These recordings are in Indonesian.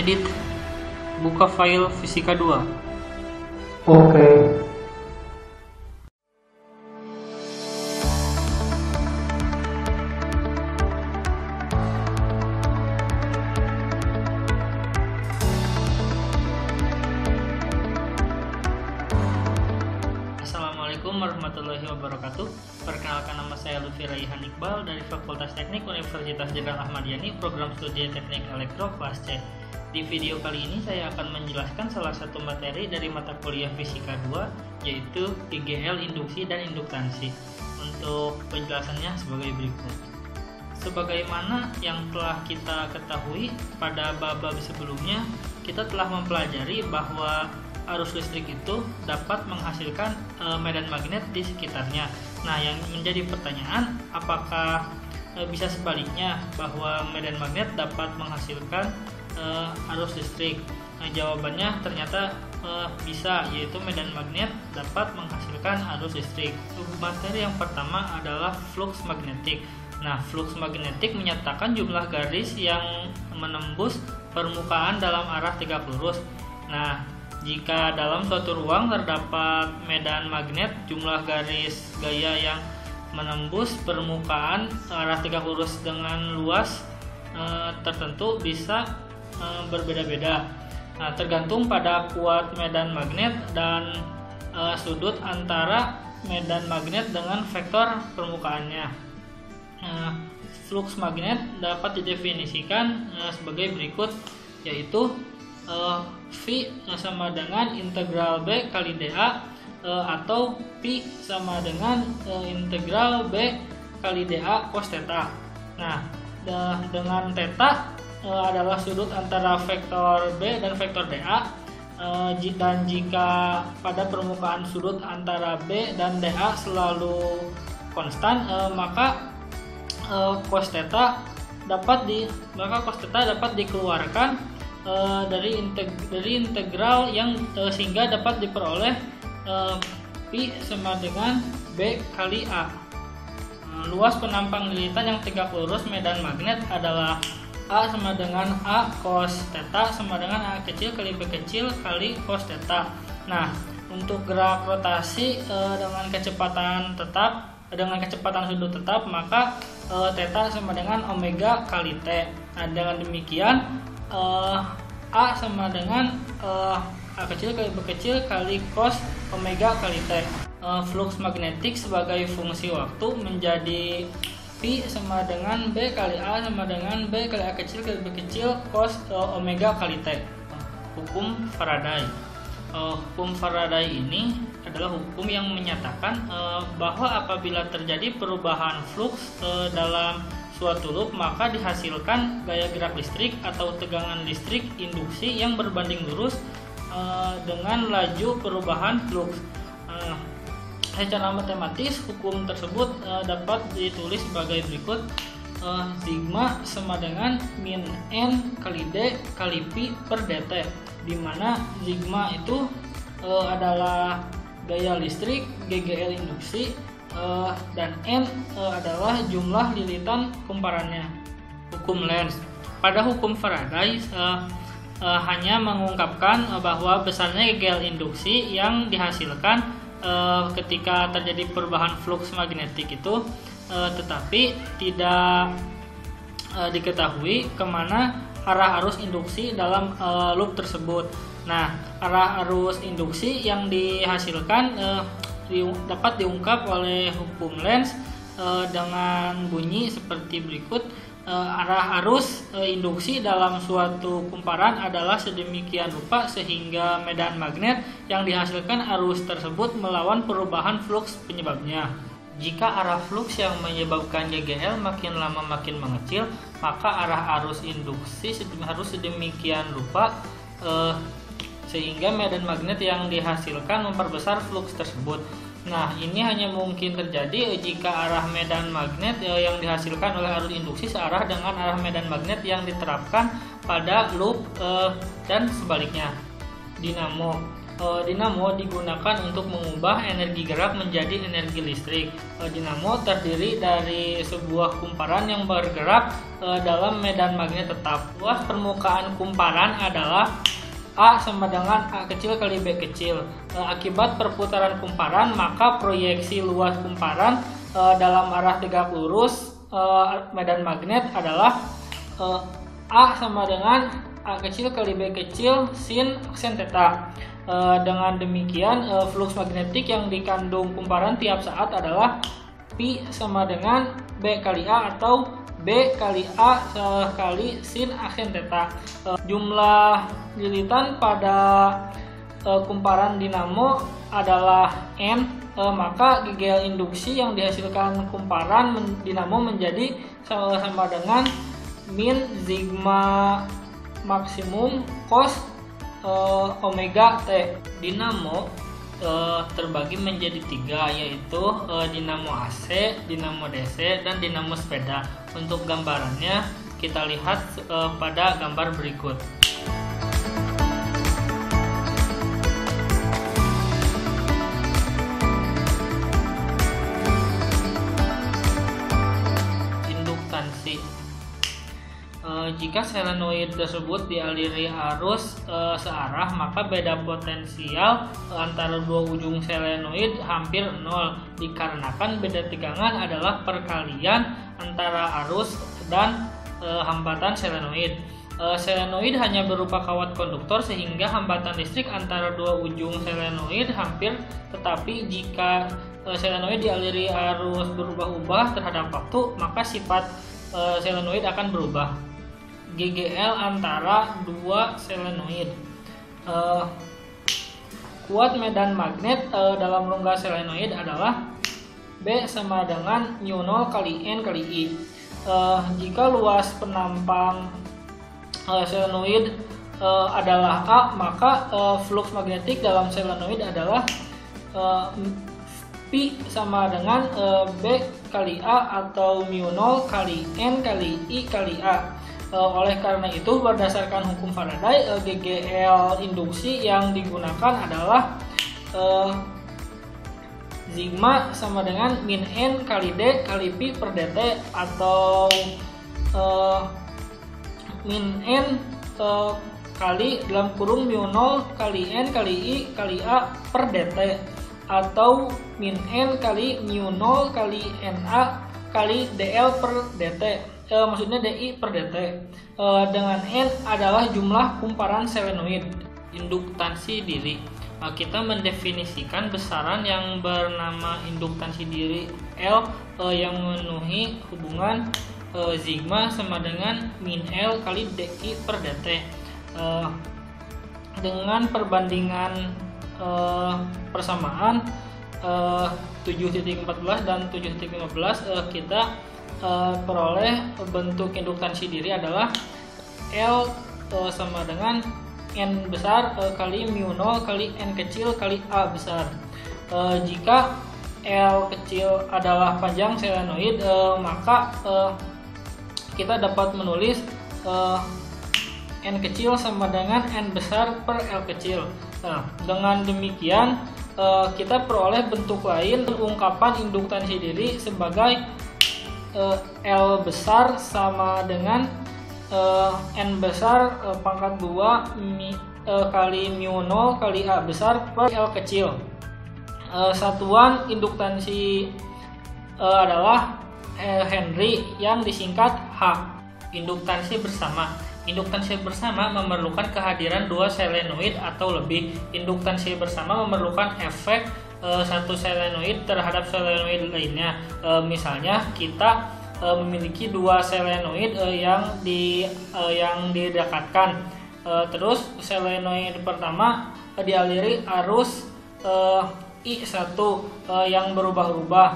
Edit, buka file Fisika 2. Oke. Assalamualaikum warahmatullahi wabarakatuh. Perkenalkan, nama saya Lutfi Raihan Iqbal dari Fakultas Teknik Universitas Jenderal Ahmad Yani, program studi Teknik Elektro kelas C. Di video kali ini saya akan menjelaskan salah satu materi dari mata kuliah Fisika 2, yaitu IGL, induksi dan induktansi. Untuk penjelasannya sebagai berikut. Sebagaimana yang telah kita ketahui pada bab sebelumnya, kita telah mempelajari bahwa arus listrik itu dapat menghasilkan medan magnet di sekitarnya. Nah, yang menjadi pertanyaan, apakah bisa sebaliknya bahwa medan magnet dapat menghasilkan arus listrik? Nah, jawabannya ternyata bisa, yaitu medan magnet dapat menghasilkan arus listrik. Materi yang pertama adalah flux magnetik. Nah, flux magnetik menyatakan jumlah garis yang menembus permukaan dalam arah tegak lurus. Nah, jika dalam suatu ruang terdapat medan magnet, jumlah garis gaya yang menembus permukaan arah tegak lurus dengan luas tertentu bisa berbeda-beda. Nah, tergantung pada kuat medan magnet dan sudut antara medan magnet dengan vektor permukaannya. Flux magnet dapat didefinisikan sebagai berikut, yaitu V sama dengan integral B kali dA, atau Pi sama dengan integral B kali dA cos theta. Nah, dengan theta adalah sudut antara vektor B dan vektor dA, dan jika pada permukaan sudut antara B dan dA selalu konstan, maka cos theta dapat dikeluarkan dari integral yang sehingga dapat diperoleh Pi sama dengan B kali A. Luas penampang lilitan yang tegak lurus medan magnet adalah A sama dengan A cos theta sama dengan A kecil kali B kecil kali cos theta. Nah, untuk gerak rotasi dengan kecepatan sudut tetap, maka theta sama dengan omega kali T. Nah, dengan demikian A sama dengan A kecil kali B kecil kali cos omega kali T. Flux magnetik sebagai fungsi waktu menjadi Pi sama dengan B kali A sama dengan B kali A kecil kali B kecil cos omega kali T. Hukum Faraday. Hukum Faraday ini adalah hukum yang menyatakan bahwa apabila terjadi perubahan flux dalam suatu loop, maka dihasilkan gaya gerak listrik atau tegangan listrik induksi yang berbanding lurus dengan laju perubahan flux. Secara matematis, hukum tersebut dapat ditulis sebagai berikut. Sigma sama dengan min N kali D kali Pi per dt, di mana sigma itu adalah gaya listrik, GGL induksi, dan N adalah jumlah lilitan kumparannya. Hukum Lenz. Pada hukum Faraday hanya mengungkapkan bahwa besarnya GGL induksi yang dihasilkan ketika terjadi perubahan flux magnetik itu, tetapi tidak diketahui kemana arah arus induksi dalam loop tersebut. Nah, arah arus induksi yang dihasilkan dapat diungkap oleh hukum Lenz dengan bunyi seperti berikut. Arah arus induksi dalam suatu kumparan adalah sedemikian rupa sehingga medan magnet yang dihasilkan arus tersebut melawan perubahan flux penyebabnya. Jika arah flux yang menyebabkan GGL makin lama makin mengecil, maka arah arus induksi harus sedemikian rupa sehingga medan magnet yang dihasilkan memperbesar flux tersebut. Nah, ini hanya mungkin terjadi jika arah medan magnet yang dihasilkan oleh arus induksi searah dengan arah medan magnet yang diterapkan pada loop dan sebaliknya. Dinamo. Dinamo digunakan untuk mengubah energi gerak menjadi energi listrik. Dinamo terdiri dari sebuah kumparan yang bergerak dalam medan magnet tetap. Luas permukaan kumparan adalah A sama dengan A kecil kali B kecil. Akibat perputaran kumparan, maka proyeksi luas kumparan dalam arah tegak lurus medan magnet adalah A sama dengan A kecil kali B kecil sin aksen theta. Dengan demikian flux magnetik yang dikandung kumparan tiap saat adalah Pi sama dengan B kali A atau B kali A kali sin aksen theta. Jumlah lilitan pada kumparan dinamo adalah N, maka GGL induksi yang dihasilkan kumparan dinamo menjadi sama dengan min sigma maksimum cos omega T. Dinamo terbagi menjadi 3, yaitu dinamo AC, dinamo DC, dan dinamo sepeda. Untuk gambarannya kita lihat pada gambar berikut. Induktansi. Jika solenoid tersebut dialiri arus searah, maka beda potensial antara dua ujung solenoid hampir nol, dikarenakan beda tegangan adalah perkalian antara arus dan hambatan solenoid. Solenoid hanya berupa kawat konduktor sehingga hambatan listrik antara dua ujung solenoid hampir, tetapi jika solenoid dialiri arus berubah-ubah terhadap waktu, maka sifat solenoid akan berubah. GGL antara dua solenoid. Kuat medan magnet dalam rongga solenoid adalah B sama dengan μ0 kali N kali I. Jika luas penampang solenoid adalah A, maka flux magnetik dalam solenoid adalah Pi sama dengan B kali A atau μ0 kali N kali I kali A. Oleh karena itu, berdasarkan hukum Faraday, GGL induksi yang digunakan adalah sigma sama dengan min N kali D kali Pi per dt, atau min N kali dalam kurung μ0 kali N kali I kali A per dt, atau min N kali μ0 kali Na kali dl per dt. Maksudnya DI per dt. Dengan N adalah jumlah kumparan solenoid. Induktansi diri. Kita mendefinisikan besaran yang bernama induktansi diri L yang memenuhi hubungan sigma sama dengan min L kali DI per dt. Dengan perbandingan persamaan 7.14 dan 7.15, kita peroleh bentuk induktansi diri adalah L sama dengan N besar kali μ0 kali N kecil kali A besar. Jika L kecil adalah panjang solenoid, maka kita dapat menulis N kecil sama dengan N besar per L kecil. Nah, dengan demikian kita peroleh bentuk lain ungkapan induktansi diri sebagai L besar sama dengan N besar pangkat 2 kali μ0 kali A besar per L kecil. Satuan induktansi adalah Henry yang disingkat H. Induktansi bersama. Induktansi bersama memerlukan kehadiran dua solenoid atau lebih. Induktansi bersama memerlukan efek satu solenoid terhadap solenoid lainnya. Misalnya kita memiliki dua solenoid yang didekatkan. Terus solenoid pertama dialiri arus I1 yang berubah-ubah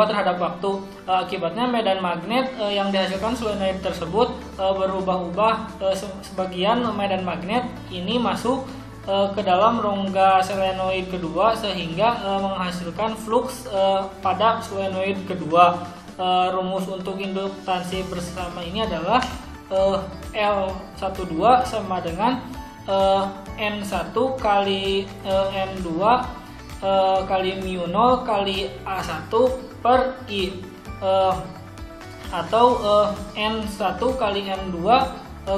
terhadap waktu. Akibatnya medan magnet yang dihasilkan solenoid tersebut berubah-ubah. Sebagian medan magnet ini masuk ke dalam rongga solenoid kedua sehingga menghasilkan flux pada solenoid kedua. Rumus untuk induktansi bersama ini adalah L12 sama dengan N1 kali N2 kali mu 0 kali A1 per I, atau N1 kali N2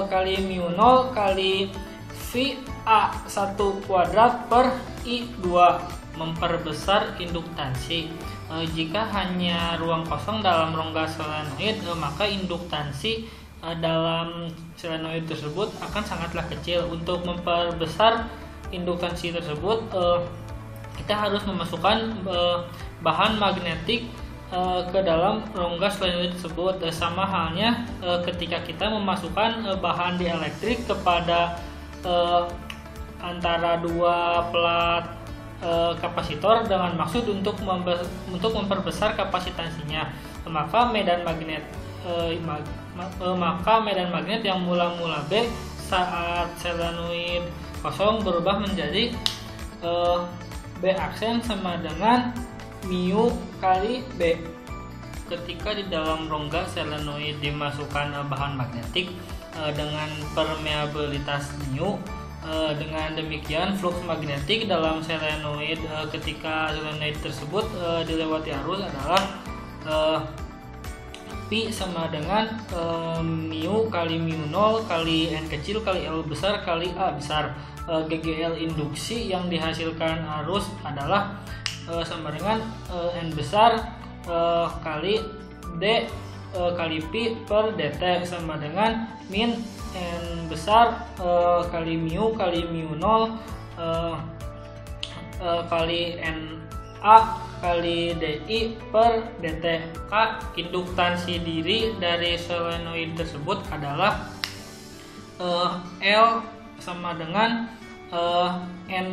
kali mu 0 kali V A1 kuadrat per I2. Memperbesar induktansi. Jika hanya ruang kosong dalam rongga solenoid, maka induktansi dalam solenoid tersebut akan sangatlah kecil. Untuk memperbesar induktansi tersebut, kita harus memasukkan bahan magnetik ke dalam rongga solenoid tersebut. Sama halnya ketika kita memasukkan bahan dielektrik kepada antara dua plat kapasitor dengan maksud untuk memperbesar kapasitansinya, maka medan magnet yang mula-mula B saat solenoid kosong berubah menjadi B aksen sama dengan mu kali B. Ketika di dalam rongga solenoid dimasukkan bahan magnetik dengan permeabilitas mu, dengan demikian flux magnetik dalam solenoid ketika solenoid tersebut dilewati arus adalah Pi sama dengan mu kali mu 0 kali N kecil kali L besar kali A besar. GGL induksi yang dihasilkan arus adalah sama dengan N besar kali D kali Pi per dt sama dengan min N besar kali mu 0 kali NA kali DI per dt. Induktansi diri dari solenoid tersebut adalah L sama dengan N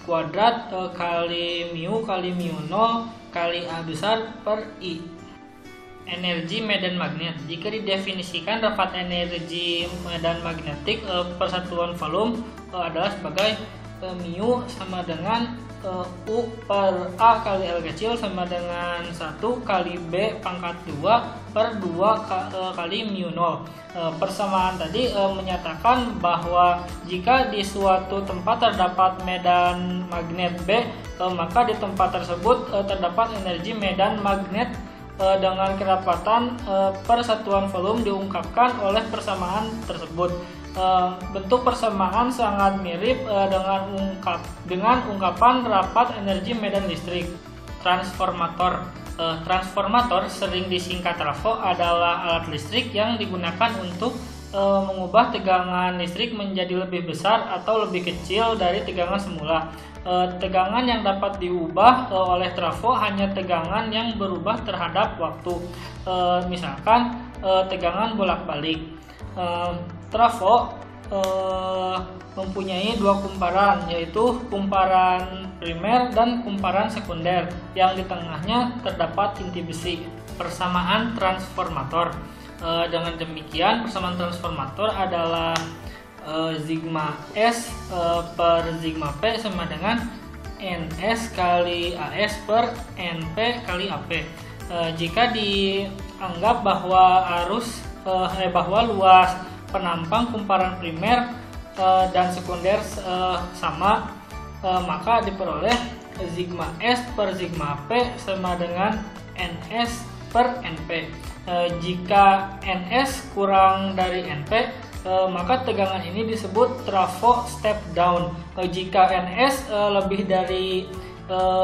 kuadrat kali mu 0 kali A besar per I. Energi medan magnet. Jika didefinisikan dapat energi medan magnetik persatuan volume adalah sebagai mu sama dengan U per A kali L kecil sama dengan 1 kali B pangkat 2 per 2 kali mu 0. Persamaan tadi menyatakan bahwa jika di suatu tempat terdapat medan magnet B, maka di tempat tersebut terdapat energi medan magnet dengan kerapatan persatuan volume diungkapkan oleh persamaan tersebut. Bentuk persamaan sangat mirip dengan ungkapan rapat energi medan listrik. Transformator. Transformator sering disingkat trafo adalah alat listrik yang digunakan untuk mengubah tegangan listrik menjadi lebih besar atau lebih kecil dari tegangan semula. Tegangan yang dapat diubah oleh trafo hanya tegangan yang berubah terhadap waktu, misalkan tegangan bolak-balik. Trafo mempunyai dua kumparan, yaitu kumparan primer dan kumparan sekunder, yang di tengahnya terdapat inti besi. Persamaan transformator. Dengan demikian, persamaan transformator adalah sigma S per sigma P sama dengan NS kali AS per NP kali AP. Jika dianggap bahwa bahwa luas penampang kumparan primer dan sekunder sama, maka diperoleh sigma S per sigma P sama dengan NS per NP. Jika NS kurang dari NP, maka tegangan ini disebut trafo step down. Jika NS lebih dari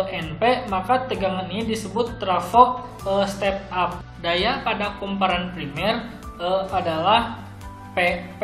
NP, maka tegangan ini disebut trafo step up. Daya pada kumparan primer adalah PP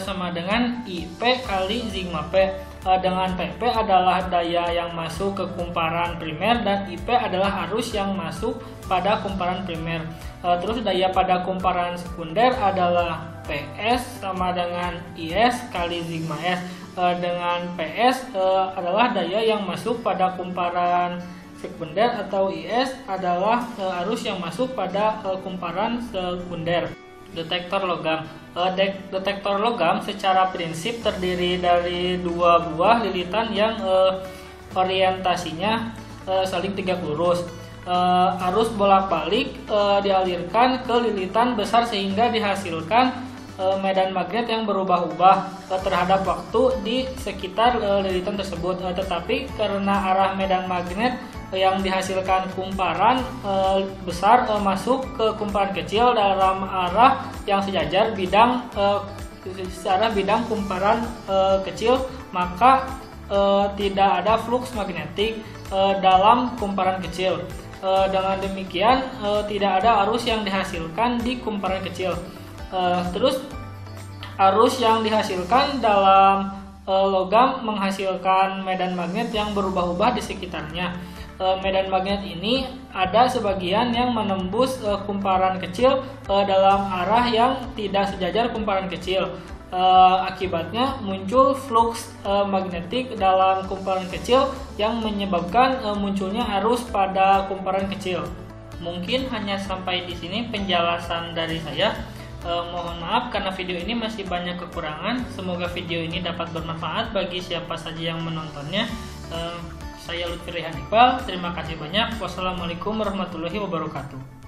sama dengan IP kali sigma P. Dengan PP adalah daya yang masuk ke kumparan primer dan IP adalah arus yang masuk pada kumparan primer. Terus daya pada kumparan sekunder adalah PS sama dengan IS kali sigma S. Dengan PS adalah daya yang masuk pada kumparan sekunder, atau IS adalah arus yang masuk pada kumparan sekunder. Detektor logam. Detektor logam secara prinsip terdiri dari dua buah lilitan yang orientasinya saling tegak lurus. Arus bolak-balik dialirkan ke lilitan besar sehingga dihasilkan medan magnet yang berubah-ubah terhadap waktu di sekitar lilitan tersebut. Tetapi karena arah medan magnet yang dihasilkan kumparan besar masuk ke kumparan kecil dalam arah yang sejajar bidang kumparan kecil, maka tidak ada flux magnetik dalam kumparan kecil. Dengan demikian tidak ada arus yang dihasilkan di kumparan kecil. Terus arus yang dihasilkan dalam logam menghasilkan medan magnet yang berubah-ubah di sekitarnya. Medan magnet ini ada sebagian yang menembus kumparan kecil dalam arah yang tidak sejajar kumparan kecil. Akibatnya muncul flux magnetik dalam kumparan kecil yang menyebabkan munculnya arus pada kumparan kecil. Mungkin hanya sampai di sini penjelasan dari saya. Mohon maaf karena video ini masih banyak kekurangan. Semoga video ini dapat bermanfaat bagi siapa saja yang menontonnya. Saya Lutfi Rehan Iqbal. Terima kasih banyak. Wassalamualaikum warahmatullahi wabarakatuh.